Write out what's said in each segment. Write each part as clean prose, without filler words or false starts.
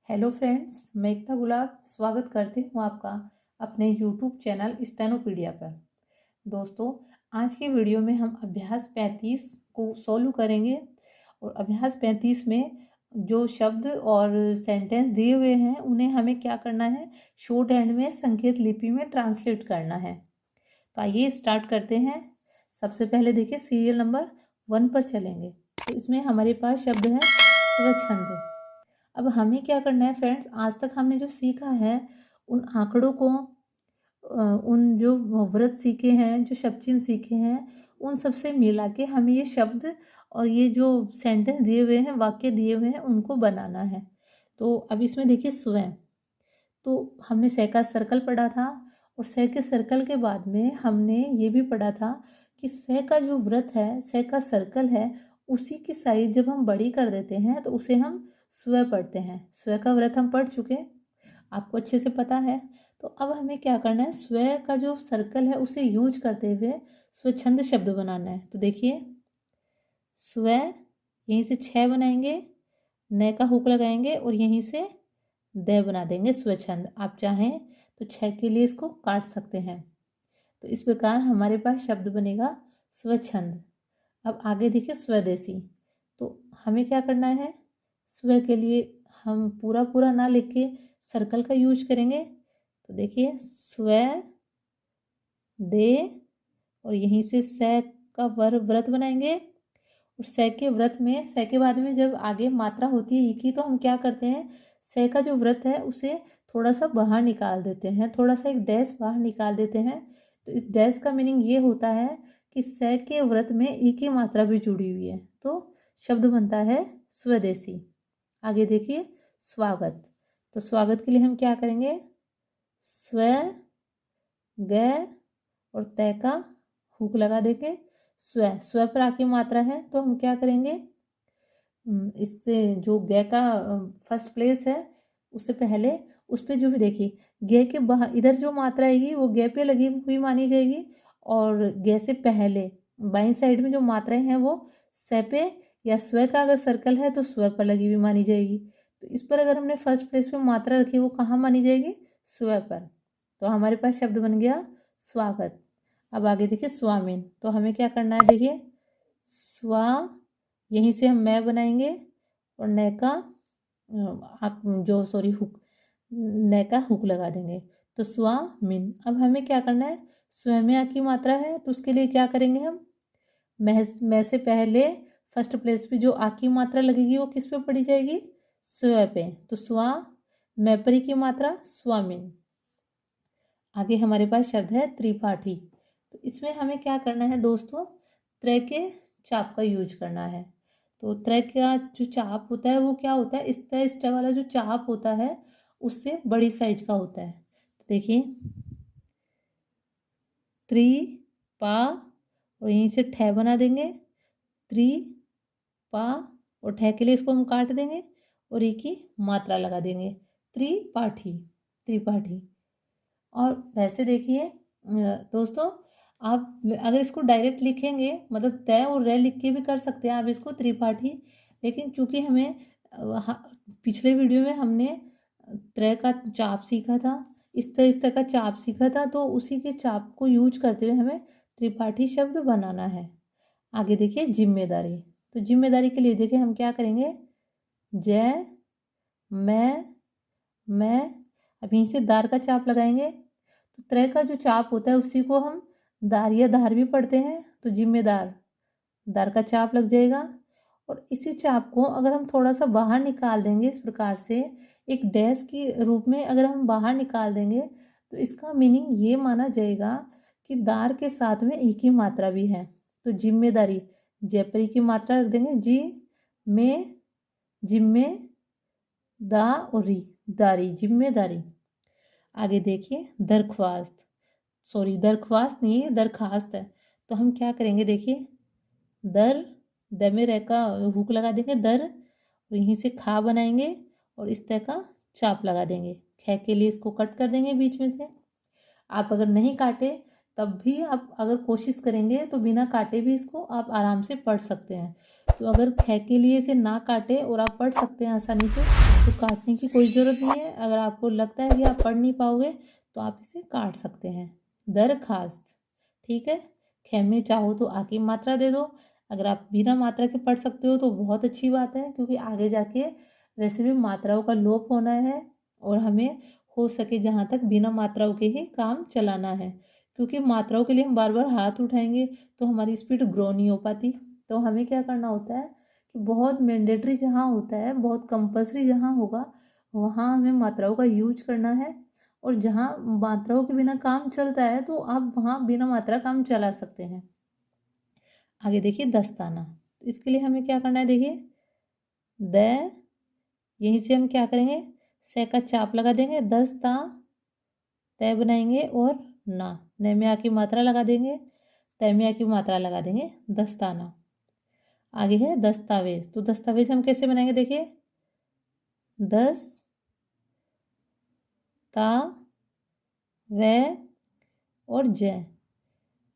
Hello friends, मैं एकता गुलाब स्वागत करती हूँ आपका अपने यूट्यूब चैनल स्टेनोपीडिया पर। दोस्तों, आज की वीडियो में हम अभ्यास 35 को सॉल्व करेंगे और अभ्यास 35 में जो शब्द और सेंटेंस दिए हुए हैं उन्हें हमें क्या करना है, शॉर्ट हैंड में संकेत लिपि में ट्रांसलेट करना है। तो आइए स्टार्ट करते हैं। सबसे पहले देखिए सीरियल नंबर 1 पर चलेंगे। तो इसमें हमारे पास शब्द है स्वच्छंद। अब हमें क्या करना है फ्रेंड्स, आज तक हमने जो सीखा है उन आंकड़ों को, उन जो व्रत सीखे हैं, जो शब्द चिन्ह सीखे हैं, उन सब से मिला के हमें ये शब्द और ये जो सेंटेंस दिए हुए हैं, वाक्य दिए हुए हैं, उनको बनाना है। तो अब इसमें देखिए स्वयं, तो हमने सह का सर्कल पढ़ा था और सह के सर्कल के बाद में हमने ये भी पढ़ा था कि सह का जो व्रत है, सह का सर्कल है, उसी की साइज जब हम बड़ी कर देते हैं तो उसे हम स्व पढ़ते हैं। स्व का व्रत हम पढ़ चुके, आपको अच्छे से पता है। तो अब हमें क्या करना है, स्व का जो सर्कल है उसे यूज करते हुए स्वच्छंद शब्द बनाना है। तो देखिए स्व, यहीं से 6 बनाएंगे, न का हुक लगाएंगे और यहीं से द बना देंगे स्वच्छंद। आप चाहें तो 6 के लिए इसको काट सकते हैं। तो इस प्रकार हमारे पास शब्द बनेगा स्वच्छंद। अब आगे देखिए स्वदेशी। तो हमें क्या करना है, स्व के लिए हम पूरा पूरा ना लिख के सर्कल का यूज करेंगे। तो देखिए स्व दे और यहीं से स का व्रत बनाएंगे और स के व्रत में, स के बाद में जब आगे मात्रा होती है ई की, तो हम क्या करते हैं, स का जो व्रत है उसे थोड़ा सा बाहर निकाल देते हैं, थोड़ा सा एक डैश बाहर निकाल देते हैं। तो इस डैश का मीनिंग ये होता है कि स के व्रत में ई की मात्रा भी जुड़ी हुई है, तो शब्द बनता है स्वदेशी। आगे देखिए स्वागत। तो स्वागत के लिए हम क्या करेंगे, स्व ग और तय का हुक लगा देंगे। स्व पर आके मात्रा है तो हम क्या करेंगे, इससे जो ग का फर्स्ट प्लेस है उससे पहले उस पर जो भी देखिए ग के बाहर इधर जो मात्रा आएगी वो ग पे लगी हुई मानी जाएगी और ग से पहले बाईं साइड में जो मात्राएं हैं वो स पे या स्व का अगर सर्कल है तो स्व पर लगी हुई मानी जाएगी। तो इस पर अगर हमने फर्स्ट प्लेस पे मात्रा रखी वो कहाँ मानी जाएगी, स्व पर। तो हमारे पास शब्द बन गया स्वागत। अब आगे देखिए स्वामीन। तो हमें क्या करना है, देखिए स्वा, यहीं से हम मैं बनाएंगे और न का हुक, न का हुक लगा देंगे। तो स्वामीन। अब हमें क्या करना है, स्वयं की मात्रा है तो उसके लिए क्या करेंगे हम, मैं से पहले फर्स्ट प्लेस पे जो आ की मात्रा लगेगी वो किस पे पड़ी जाएगी, स्व पे। तो स्वा, मैं परी की मात्रा स्वामीन। आगे हमारे पास शब्द है त्रिपाठी। तो इसमें हमें क्या करना है दोस्तों, त्रय के चाप का यूज करना है। तो त्रय का जो चाप होता है वो क्या होता है, इस तरह वाला जो चाप होता है उससे बड़ी साइज का होता है। तो देखिए त्रि पा और यहीं से ठे बना देंगे, त्रि पा और ठे के लिए इसको हम काट देंगे और ई की मात्रा लगा देंगे, त्रिपाठी, त्रिपाठी। और वैसे देखिए दोस्तों, आप अगर इसको डायरेक्ट लिखेंगे मतलब तय और रे लिख के भी कर सकते हैं आप इसको त्रिपाठी। लेकिन चूंकि हमें पिछले वीडियो में हमने त्रय का चाप सीखा था, इस तरह का चाप सीखा था, तो उसी के चाप को यूज करते हुए हमें त्रिपाठी शब्द बनाना है। आगे देखिए जिम्मेदारी। तो जिम्मेदारी के लिए देखिए हम क्या करेंगे, जय मैं, अब यहीं से दार का चाप लगाएंगे। तो त्रय का जो चाप होता है उसी को हम दार या धार भी पढ़ते हैं, तो जिम्मेदार, दार का चाप लग जाएगा। और इसी चाप को अगर हम थोड़ा सा बाहर निकाल देंगे इस प्रकार से, एक डैश की रूप में अगर हम बाहर निकाल देंगे तो इसका मीनिंग ये माना जाएगा कि दार के साथ में ई की मात्रा भी है। तो जिम्मेदारी, जयपरी की मात्रा रख देंगे, जी में, जिम्मे, दा और री, दारी, जिम्मेदारी। आगे देखिए दरख्वास्त, दरख्वास्त नहीं है, दरखास्त है। तो हम क्या करेंगे, देखिए दर, द में रह का हुक लगा देंगे, दर और यहीं से खा बनाएंगे और इस तरह का चाप लगा देंगे। ख के लिए इसको कट कर देंगे बीच में से। आप अगर नहीं काटे तब भी आप अगर कोशिश करेंगे तो बिना काटे भी इसको आप आराम से पढ़ सकते हैं। तो अगर ख के लिए इसे ना काटे और आप पढ़ सकते हैं आसानी से, तो काटने की कोई ज़रूरत नहीं है। अगर आपको लगता है कि आप पढ़ नहीं पाओगे तो आप इसे काट सकते हैं। दरखास्त, ठीक है। ख में चाहो तो आ की मात्रा दे दो। अगर आप बिना मात्रा के पढ़ सकते हो तो बहुत अच्छी बात है, क्योंकि आगे जाके वैसे भी मात्राओं का लोप होना है और हमें हो सके जहाँ तक बिना मात्राओं के ही काम चलाना है, क्योंकि मात्राओं के लिए हम बार बार हाथ उठाएंगे तो हमारी स्पीड ग्रो नहीं हो पाती। तो हमें क्या करना होता है कि बहुत मैंडेटरी जहाँ होता है, बहुत कंपल्सरी जहाँ होगा, वहाँ हमें मात्राओं का यूज करना है। और जहाँ मात्राओं के बिना काम चलता है तो आप वहाँ बिना मात्रा काम चला सकते हैं। आगे देखिए दस्ताना। इसके लिए हमें क्या करना है, देखिए द, यहीं से हम क्या करेंगे, से का चाप लगा देंगे, दस्ता तय बनाएंगे और ना, न में आ की मात्रा लगा देंगे, तय में आ की मात्रा लगा देंगे, दस्ताना। आगे है दस्तावेज। तो दस्तावेज हम कैसे बनाएंगे, देखिए दस ता वे और जय।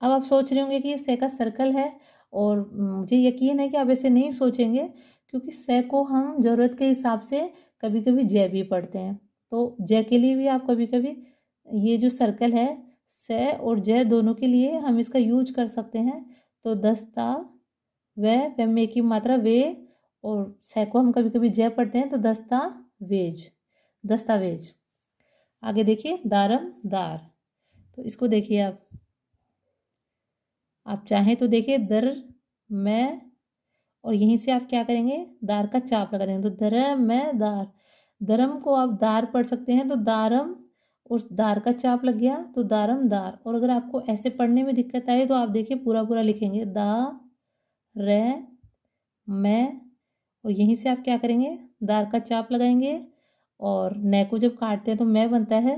अब आप सोच रहे होंगे कि ये से का सर्कल है, और मुझे यकीन है कि आप ऐसे नहीं सोचेंगे, क्योंकि से को हम ज़रूरत के हिसाब से कभी कभी जय भी पढ़ते हैं। तो जय के लिए भी आप कभी कभी ये जो सर्कल है, से और जय दोनों के लिए हम इसका यूज कर सकते हैं। तो दस्ता वे में की मात्रा वे, और से को हम कभी कभी जय पढ़ते हैं, तो दस्तावेज, दस्तावेज। आगे देखिए दारम दार। तो इसको देखिए आप चाहें तो देखिए दर मैं, और यहीं से आप क्या करेंगे, दार का चाप लगा देंगे, तो दर मैं दार। दरम को आप दार पढ़ सकते हैं, तो दारम, उस दार का चाप लग गया तो दारम दार। और अगर आपको ऐसे पढ़ने में दिक्कत आए तो आप देखिए पूरा पूरा लिखेंगे, दा रे मैं, और यहीं से आप क्या करेंगे, दार का चाप लगाएंगे, और नै को जब काटते हैं तो मैं बनता है,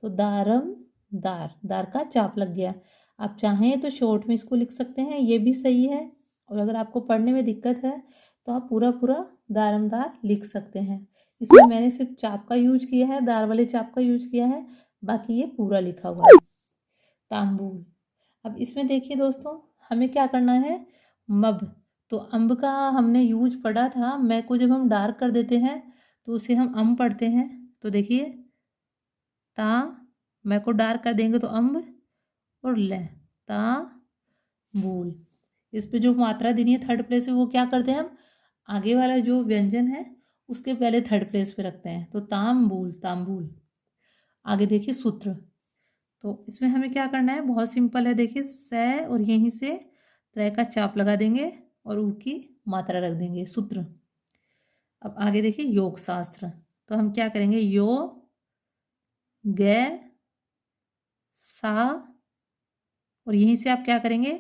तो दारम दार, दार का चाप लग गया। आप चाहें तो शॉर्ट में इसको लिख सकते हैं, ये भी सही है। और अगर आपको पढ़ने में दिक्कत है तो आप पूरा पूरा दारमदार लिख सकते हैं। इसमें मैंने सिर्फ चाप का यूज किया है, दार वाले चाप का यूज किया है, बाकी ये पूरा लिखा हुआ है। तांबूल। अब इसमें देखिए दोस्तों, हमें क्या करना है, मब। तो अम्ब का हमने यूज पढ़ा था, मैं को जब हम डार्क कर देते हैं तो उसे हम अम्ब पढ़ते हैं। तो देखिए ता, मैं को डार्क कर देंगे तो अम्ब, और ले ता बूल। इस पे जो मात्रा देनी है थर्ड प्लेस पे, वो क्या करते हैं हम, आगे वाला जो व्यंजन है उसके पहले थर्ड प्लेस पे रखते हैं, तो तांबूल, तांबूल। आगे देखिए सूत्र। तो इसमें हमें क्या करना है, बहुत सिंपल है, देखिए से और यहीं से त्रय का चाप लगा देंगे और ऊ की मात्रा रख देंगे, सूत्र। अब आगे देखिए योग शास्त्र। तो हम क्या करेंगे, यो गे सा, और यहीं से आप क्या करेंगे,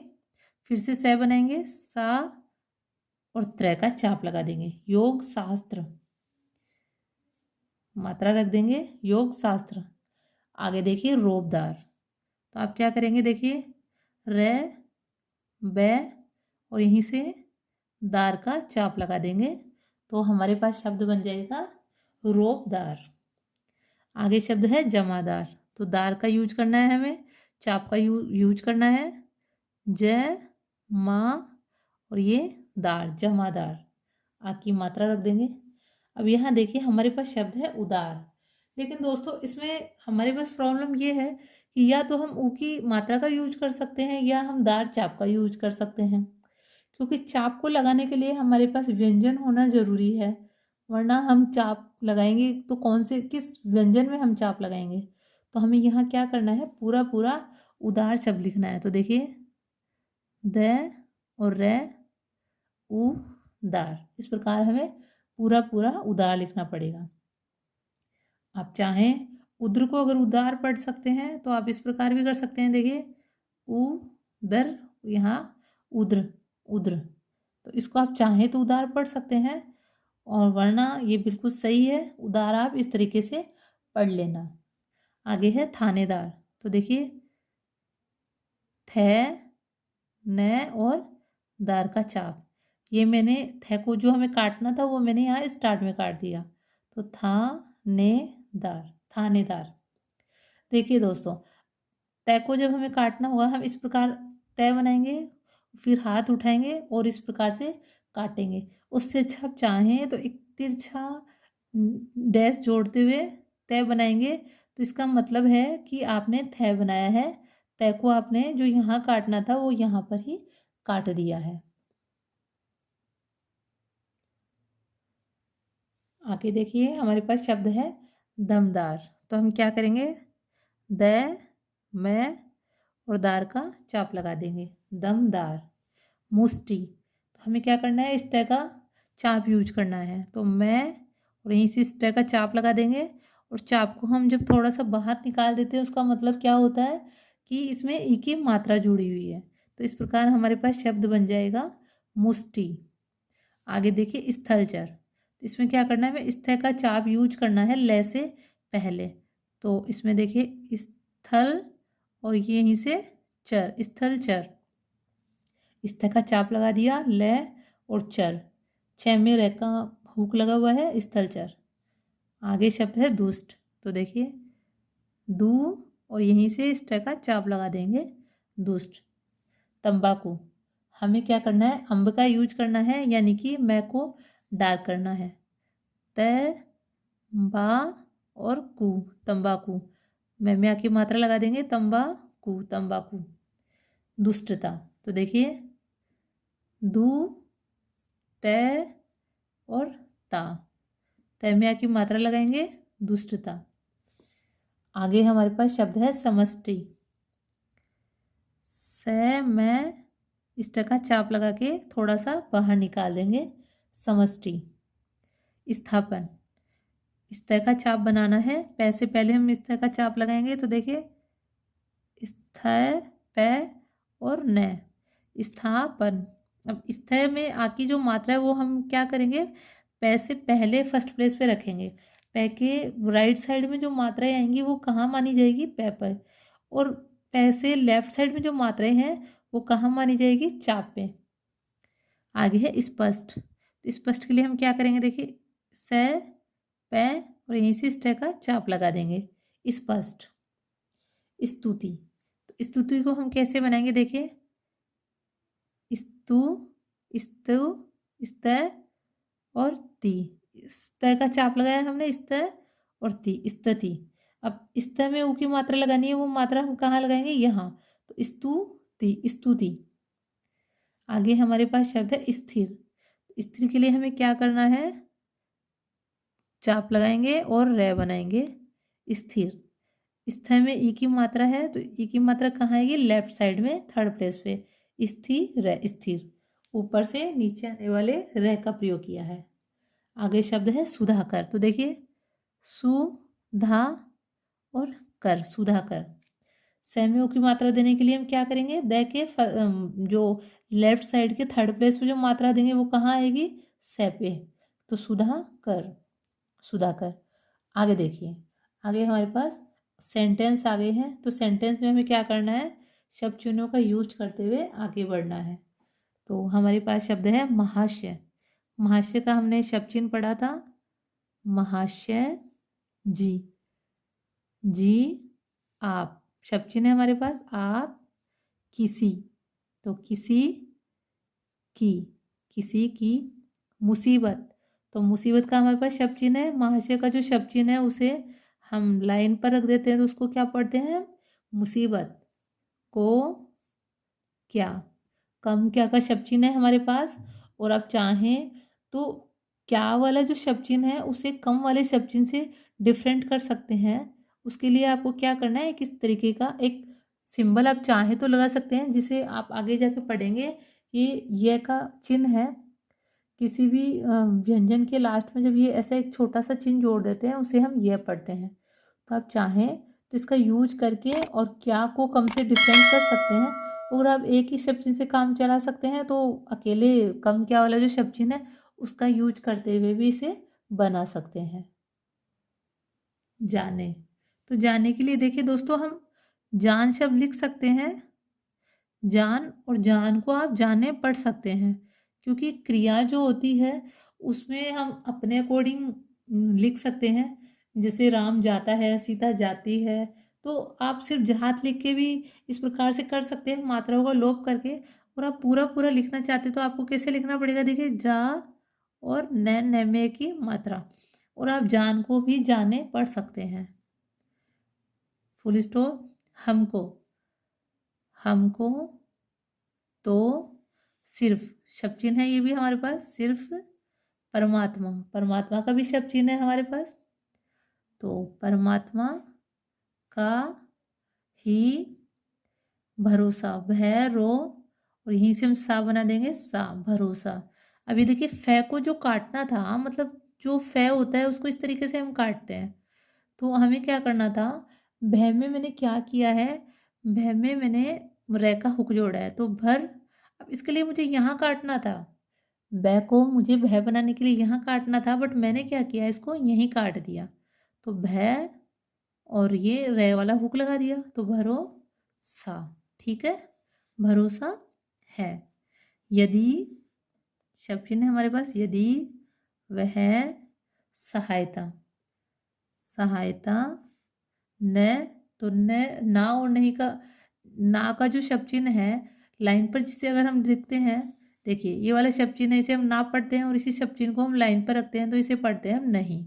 फिर से से बनाएंगे, सा और त्रय का चाप लगा देंगे, योग शास्त्र, मात्रा रख देंगे, योग शास्त्र। आगे देखिए रोबदार। तो आप क्या करेंगे, देखिए रे बै, और यहीं से दार का चाप लगा देंगे, तो हमारे पास शब्द बन जाएगा रोबदार। आगे शब्द है जमादार। तो दार का यूज करना है हमें, चाप का यूज करना है, ज मा, और ये दार, जमादार। आ की मात्रा रख देंगे। अब यहाँ देखिए हमारे पास शब्द है उदार। लेकिन दोस्तों इसमें हमारे पास प्रॉब्लम ये है कि या तो हम ऊ की मात्रा का यूज कर सकते हैं, या हम दार चाप का यूज कर सकते हैं, क्योंकि चाप को लगाने के लिए हमारे पास व्यंजन होना ज़रूरी है, वरना हम चाप लगाएंगे तो कौन से, किस व्यंजन में हम चाप लगाएंगे। तो हमें यहाँ क्या करना है, पूरा पूरा उदार शब्द लिखना है। तो देखिए द और रे उ दार, इस प्रकार हमें पूरा पूरा उदार लिखना पड़ेगा। आप चाहें उद्र को अगर उदार पढ़ सकते हैं तो आप इस प्रकार भी कर सकते हैं, देखिए उ दर, यहाँ उद्र, उद्र। तो इसको आप चाहें तो उदार पढ़ सकते हैं, और वरना ये बिल्कुल सही है, उदार आप इस तरीके से पढ़ लेना। आगे है थानेदार। तो देखिए थे न और दार का चाप, ये मैंने थे को जो हमें काटना था वो मैंने यहाँ स्टार्ट में काट दिया, तो था ने दार, थानेदार। देखिए दोस्तों, तय को जब हमें काटना होगा हम इस प्रकार तय बनाएंगे, फिर हाथ उठाएंगे और इस प्रकार से काटेंगे। उससे अच्छा आप चाहें तो एक तिरछा डैश जोड़ते हुए तय बनाएंगे, तो इसका मतलब है कि आपने तय बनाया है। तय को आपने जो यहाँ काटना था वो यहाँ पर ही काट दिया है। आगे देखिए हमारे पास शब्द है दमदार। तो हम क्या करेंगे, द मैं और दार का चाप लगा देंगे, दमदार। मुष्टि, तो हमें क्या करना है, इस तरह का चाप यूज करना है। तो मैं और यहीं से इस तरह का चाप लगा देंगे। और चाप को हम जब थोड़ा सा बाहर निकाल देते हैं उसका मतलब क्या होता है कि इसमें ई की मात्रा जुड़ी हुई है। तो इस प्रकार हमारे पास शब्द बन जाएगा मुष्टि। आगे देखिए स्थलचर। इसमें क्या करना है, हमें स्थ का चाप यूज करना है ले से पहले। तो इसमें देखिए स्थल और ये यहीं से चर, स्थलचर। स्थ का चाप लगा दिया, ले और चर, छ में र का हुक लगा हुआ है, स्थलचर। आगे शब्द है दुष्ट। तो देखिए दू और यहीं से स्थ का चाप लगा देंगे, दुष्ट। तंबाकू, हमें क्या करना है, अम्ब का यूज करना है, यानी कि मैं को डार्क करना है। त बा और कु, तंबाकू। मैं की मात्रा लगा देंगे, तंबाकू, तंबाकू। दुष्टता, तो देखिए दू त और ता, तय की मात्रा लगाएंगे, दुष्टता। आगे हमारे पास शब्द है समष्टि। स मैं इस टका चाप लगा के थोड़ा सा बाहर निकाल देंगे, समष्टि। स्थापन, इस तरह का चाप बनाना है, पै से पहले हम इस तरह का चाप लगाएंगे। तो देखिए स्थ पै और न, स्थापन। अब स्थय में आ की जो मात्रा है वो हम क्या करेंगे, पै से पहले फर्स्ट प्लेस पे रखेंगे। पै के राइट साइड में जो मात्राएं आएंगी वो कहाँ मानी जाएगी, पै पर। और पै से लेफ्ट साइड में जो मात्राएं हैं वो कहाँ मानी जाएगी, चाप पे। आगे है स्पष्ट। तो स्पष्ट के लिए हम क्या करेंगे, देखिए स पै और यहीं से इस तरह का चाप लगा देंगे, स्पष्ट। स्तुति, तो स्तुति को हम कैसे बनाएंगे, देखिए स्तु, स्तु, स्त और ती। स्त का चाप लगाया हमने, स्त और ती, स्तति। अब स्त में ऊ की मात्रा लगानी है, वो मात्रा हम कहाँ लगाएंगे, यहाँ। तो स्तुति, स्तुति। आगे हमारे पास शब्द है स्थिर। स्थिर के लिए हमें क्या करना है, चाप लगाएंगे और रे बनाएंगे, स्थिर। स्थ में ई की मात्रा है, तो ई की मात्रा कहाँ आएगी, लेफ्ट साइड में थर्ड प्लेस पे, स्थिर, स्थिर। ऊपर से नीचे आने वाले रे का प्रयोग किया है। आगे शब्द है सुधाकर। तो देखिए सुधा और कर, सुधाकर। सैम्यों की मात्रा देने के लिए हम क्या करेंगे, द के जो लेफ्ट साइड के थर्ड प्लेस पे जो मात्रा देंगे वो कहाँ आएगी, से पे। तो सुधाकर, सुधाकर। आगे देखिए, आगे हमारे पास सेंटेंस आ गए हैं। तो सेंटेंस में हमें क्या करना है, शब्द चिन्हों का यूज करते हुए आगे बढ़ना है। तो हमारे पास शब्द है महाशय। महाशय का हमने शब्द चिन्ह पढ़ा था, महाशय जी, जी आप। शब्द चिन्ह है हमारे पास आप, किसी, तो किसी की, किसी की। मुसीबत, तो मुसीबत का हमारे पास शब्द चिन्ह है, महाशय का जो शब्द चिन्ह है उसे हम लाइन पर रख देते हैं, तो उसको क्या पढ़ते हैं, मुसीबत को क्या। कम क्या का शब्द चिन्ह है हमारे पास, और आप चाहें तो क्या वाला जो शब्द चिन्ह है उसे कम वाले शब्द चिन्ह से डिफरेंट कर सकते हैं। उसके लिए आपको क्या करना है, किस तरीके का एक सिंबल आप चाहें तो लगा सकते हैं, जिसे आप आगे जाके पढ़ेंगे। ये का चिन्ह है, किसी भी व्यंजन के लास्ट में जब ये ऐसा एक छोटा सा चिन्ह जोड़ देते हैं उसे हम यह पढ़ते हैं। तो आप चाहें तो इसका यूज करके और क्या को कम से डिफरेंट कर सकते हैं। और आप एक ही शब्द चिन्ह से काम चला सकते हैं, तो अकेले कम क्या वाला जो शब्द चिन्ह है उसका यूज करते हुए भी इसे बना सकते हैं। जाने, तो जाने के लिए देखिए दोस्तों, हम जान शब्द लिख सकते हैं, जान, और जान को आप जाने पढ़ सकते हैं, क्योंकि क्रिया जो होती है उसमें हम अपने अकॉर्डिंग लिख सकते हैं। जैसे राम जाता है, सीता जाती है, तो आप सिर्फ जात लिख के भी इस प्रकार से कर सकते हैं, मात्राओं का लोप करके। और आप पूरा पूरा लिखना चाहते तो आपको कैसे लिखना पड़ेगा, देखिए जा और न में की मात्रा, और आप जान को भी जाने पढ़ सकते हैं। Full stop. हमको, हमको तो सिर्फ शब्द चिन्ह है ये भी हमारे पास, सिर्फ परमात्मा, परमात्मा का भी शब्द चिन्ह है हमारे पास, तो परमात्मा का ही भरोसा, भैरो, और यहीं से हम सा बना देंगे, सा भरोसा। अभी देखिए फै को जो काटना था, मतलब जो फै होता है उसको इस तरीके से हम काटते हैं, तो हमें क्या करना था, भय में मैंने क्या किया है, भय में मैंने रै का हुक जोड़ा है, तो भर। अब इसके लिए मुझे यहाँ काटना था, बै को मुझे भय बनाने के लिए यहाँ काटना था, बट मैंने क्या किया, इसको यहीं काट दिया, तो भय और ये रे वाला हुक लगा दिया, तो भरोसा। ठीक है, भरोसा है। यदि शब्द चिन्ह है हमारे पास, यदि वह सहायता, सहायता न, तो न ना और नहीं का, ना का जो शब्द चिन्ह है लाइन पर जिसे अगर हम लिखते हैं, देखिए ये वाला शब्द चिन्ह है, इसे हम ना पढ़ते हैं और इसी शब्द चिन्ह को हम लाइन पर रखते हैं, तो इसे पढ़ते हैं हम नहीं,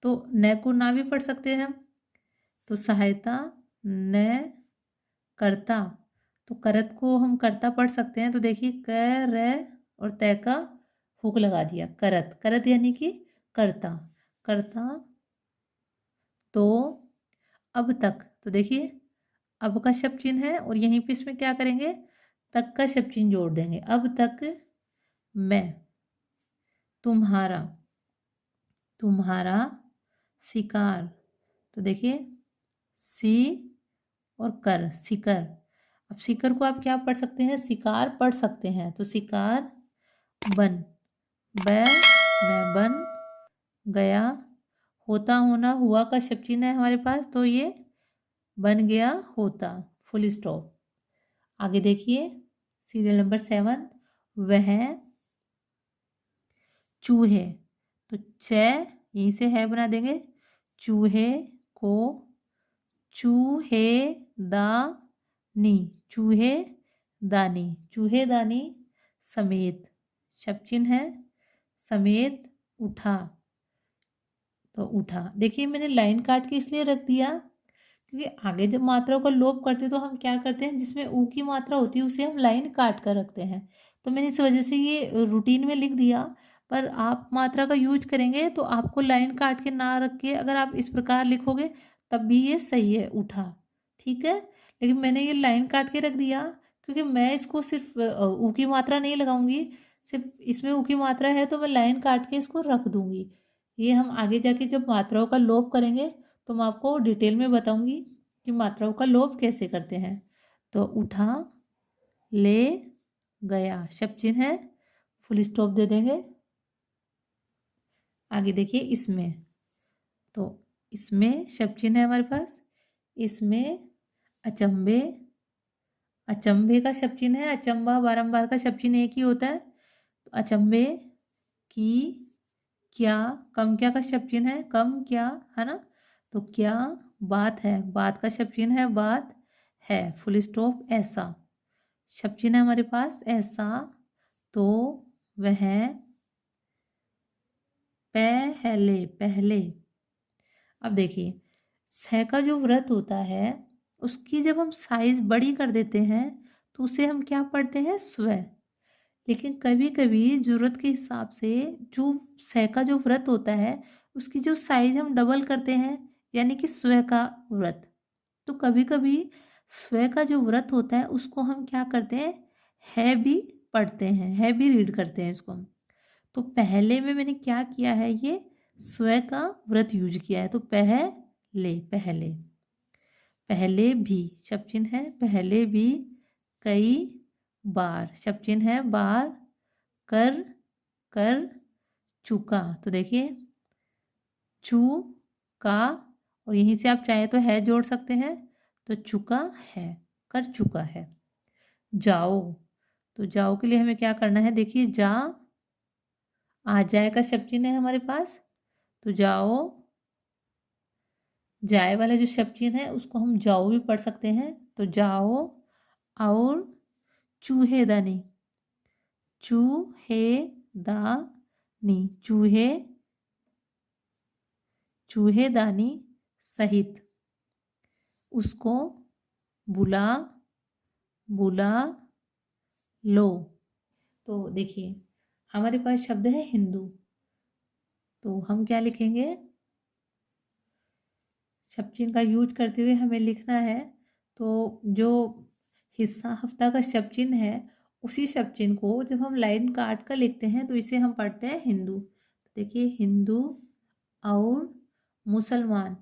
तो न को ना भी पढ़ सकते हैं हम, तो सहायता न करता, तो करत को हम करता पढ़ सकते हैं, तो देखिए क र और तय का हुक लगा दिया, करत, करत यानी कि करता, करता तो अब तक, तो देखिए अब का शब्द चिन्ह है और यहीं पे इसमें क्या करेंगे, तक का शब्द चिन्ह जोड़ देंगे, अब तक मैं तुम्हारा, तुम्हारा शिकार, तो देखिए सी और कर, शिकर। अब शिकर को आप क्या पढ़ सकते हैं, शिकार पढ़ सकते हैं, तो शिकार बन, मैं बन गया, होता होना हुआ का शब्द चिन्ह है हमारे पास, तो ये बन गया होता, फुल स्टॉप। आगे देखिए सीरियल नंबर 7, वह चूहे, तो च यहीं से है बना देंगे, चूहे को चूहे दानी, चूहे दानी, चूहे दानी समेत, शब्द चिन्ह है समेत उठा, तो उठा। देखिए मैंने लाइन काट के इसलिए रख दिया क्योंकि आगे जब मात्राओं का लोप करते तो हम क्या करते हैं, जिसमें ऊ की मात्रा होती है उसे हम लाइन काट कर रखते हैं, तो मैंने इस वजह से ये रूटीन में लिख दिया। पर आप मात्रा का यूज करेंगे तो आपको लाइन काट के ना रख के अगर आप इस प्रकार लिखोगे तब भी ये सही है, उठा। ठीक है, लेकिन मैंने ये लाइन काट के रख दिया क्योंकि मैं इसको सिर्फ ऊ की मात्रा नहीं लगाऊंगी, सिर्फ इसमें ऊ की मात्रा है तो मैं लाइन काट के इसको रख दूंगी। ये हम आगे जाके जब मात्राओं का लोप करेंगे तो मैं आपको डिटेल में बताऊंगी कि मात्राओं का लोप कैसे करते हैं। तो उठा, ले गया शब्द चिन्ह है, फुल स्टॉप दे देंगे। आगे देखिए इसमें, तो इसमें शब्द चिन्ह है हमारे पास, इसमें अचंभे, अचंभे का शब्द चिन्ह है, अचंबा बारंबार का शब्द चिन्ह एक ही होता है, तो अचंभे की, क्या, कम क्या का शब्द चिन्ह है, कम क्या है ना, तो क्या बात है, बात का शब्द चिन्ह है बात है, फुल स्टॉप। ऐसा शब्द चिन्ह है हमारे पास, ऐसा तो वह पहले, पहले। अब देखिए छ का जो व्रत होता है उसकी जब हम साइज बड़ी कर देते हैं तो उसे हम क्या पढ़ते हैं, स्व। लेकिन कभी कभी जरूरत के हिसाब से जो सह का जो व्रत होता है उसकी जो साइज हम डबल करते हैं, यानी कि स्व का व्रत, तो कभी कभी स्व का जो व्रत होता है उसको हम क्या करते हैं, है भी पढ़ते हैं, है भी रीड करते हैं इसको हम। तो पहले में मैंने क्या किया है, ये स्व का व्रत यूज किया है, तो पहले, पहले, पहले भी शब्द चिन्ह है, पहले भी कई बार शब्द चिन्ह है, बार, कर, कर चुका, तो देखिए चू का, और यहीं से आप चाहे तो है जोड़ सकते हैं, तो चुका है, कर चुका है। जाओ, तो जाओ के लिए हमें क्या करना है, देखिए जा, आ जाए का शब्द चिन्ह है हमारे पास, तो जाओ, जाए वाला जो शब्द चिन्ह है उसको हम जाओ भी पढ़ सकते हैं, तो जाओ और चूहेदानी, चूहेदानी, चूहेदानी सहित। उसको बुला बुला लो। तो देखिए हमारे पास शब्द है हिंदू, तो हम क्या लिखेंगे, शब्द चिन्ह का यूज करते हुए हमें लिखना है। तो जो हिस्सा हफ्ता का शब्द चिन्ह है उसी शब्द चिन्ह को जब हम लाइन काट कर लिखते हैं तो इसे हम पढ़ते हैं हिंदू। तो देखिए हिंदू और मुसलमान,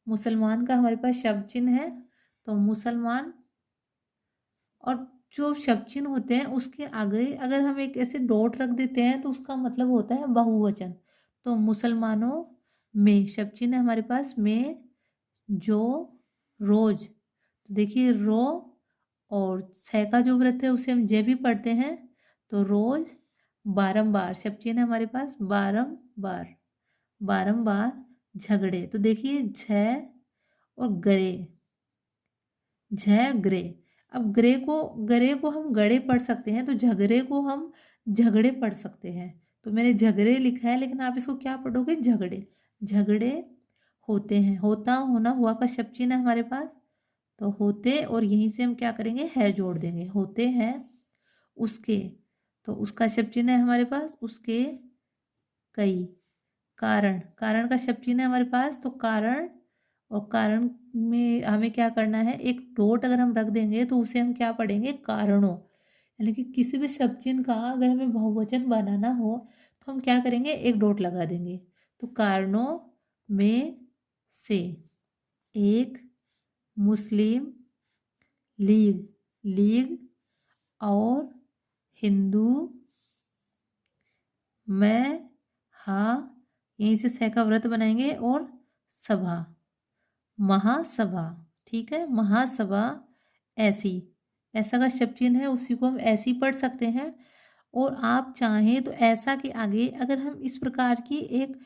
मुसलमान का हमारे पास शब्द चिन्ह है तो मुसलमान, और जो शब्द चिन्ह होते हैं उसके आगे अगर हम एक ऐसे डॉट रख देते हैं तो उसका मतलब होता है बहुवचन। तो मुसलमानों में शब्द चिन्ह है हमारे पास में, जो, रोज। तो देखिए रो और सह का जो व्रत है उसे हम जय भी पढ़ते हैं। तो रोज, बारंबार शब्द चिन्ह है हमारे पास बारंबार, बारंबार झगड़े। तो देखिए झ और ग्रे, झगड़े। अब गरे को हम गड़े पढ़ सकते हैं, तो झगड़े को हम झगड़े पढ़ सकते हैं। तो मैंने झगड़े लिखा है लेकिन आप इसको क्या पढ़ोगे, झगड़े। झगड़े होते हैं, होता होना हुआ का शब्द चिन्ह है हमारे पास। तो होते और यहीं से हम क्या करेंगे, है जोड़ देंगे। होते हैं उसके, तो उसका शब्द चिन्ह है हमारे पास उसके कई। कारण, कारण का शब्द चिन्ह है हमारे पास। तो कारण, और कारण में हमें क्या करना है, एक डॉट अगर हम रख देंगे तो उसे हम क्या पढ़ेंगे, कारणों। यानी कि किसी भी शब्द चिन्ह का अगर हमें बहुवचन बनाना हो तो हम क्या करेंगे, एक डॉट लगा देंगे। तो कारणों में से एक, मुस्लिम लीग, लीग और हिंदू में, हाँ यहीं से सह का व्रत बनाएंगे, और सभा, महासभा। ठीक है, महासभा ऐसी, ऐसा का शब्द चिन्ह है उसी को हम ऐसी पढ़ सकते हैं। और आप चाहें तो ऐसा के आगे अगर हम इस प्रकार की एक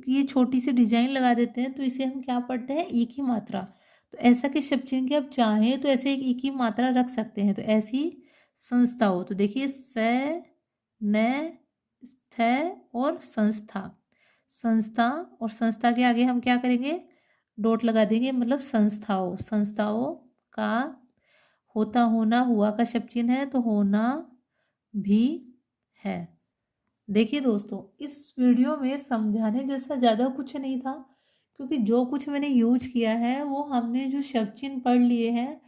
ये छोटी सी डिजाइन लगा देते हैं तो इसे हम क्या पढ़ते हैं, एक ही मात्रा। तो ऐसा के शब्द चिन्ह की आप चाहें तो ऐसे एक ही मात्रा रख सकते हैं। तो ऐसी संस्थाओं, तो देखिए स, न, स्थ और संस्था, संस्था, और संस्था के आगे हम क्या करेंगे, डॉट लगा देंगे, मतलब संस्थाओं, संस्थाओं का होता होना हुआ का शब्द चिन्ह है तो होना भी है। देखिए दोस्तों इस वीडियो में समझाने जैसा ज़्यादा कुछ नहीं था, क्योंकि जो कुछ मैंने यूज किया है वो हमने जो शब्द चिन्ह पढ़ लिए हैं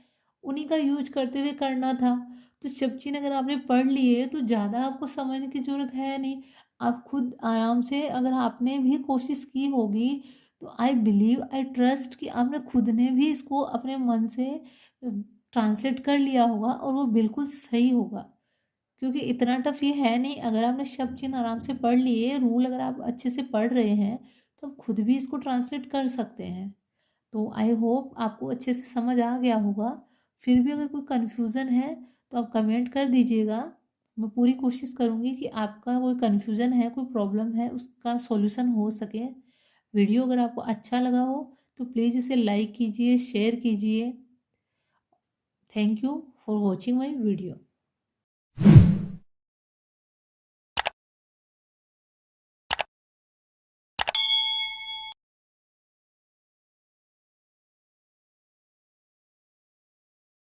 उन्हीं का यूज करते हुए करना था। तो शब्द चिन्ह अगर आपने पढ़ लिए तो ज़्यादा आपको समझने की ज़रूरत है नहीं। आप खुद आराम से अगर आपने भी कोशिश की होगी तो आई बिलीव, आई ट्रस्ट कि आपने खुद ने भी इसको अपने मन से ट्रांसलेट कर लिया होगा और वो बिल्कुल सही होगा। क्योंकि इतना टफ ये है नहीं, अगर आपने शब्द चिन्ह आराम से पढ़ लिए, रूल अगर आप अच्छे से पढ़ रहे हैं तो आप खुद भी इसको ट्रांसलेट कर सकते हैं। तो आई होप आपको अच्छे से समझ आ गया होगा। फिर भी अगर कोई कन्फ्यूज़न है तो आप कमेंट कर दीजिएगा। मैं पूरी कोशिश करूँगी कि आपका कोई कन्फ्यूज़न है, कोई प्रॉब्लम है, उसका सॉल्यूशन हो सके। वीडियो अगर आपको अच्छा लगा हो तो प्लीज़ इसे लाइक कीजिए, शेयर कीजिए। Thank you for watching my video.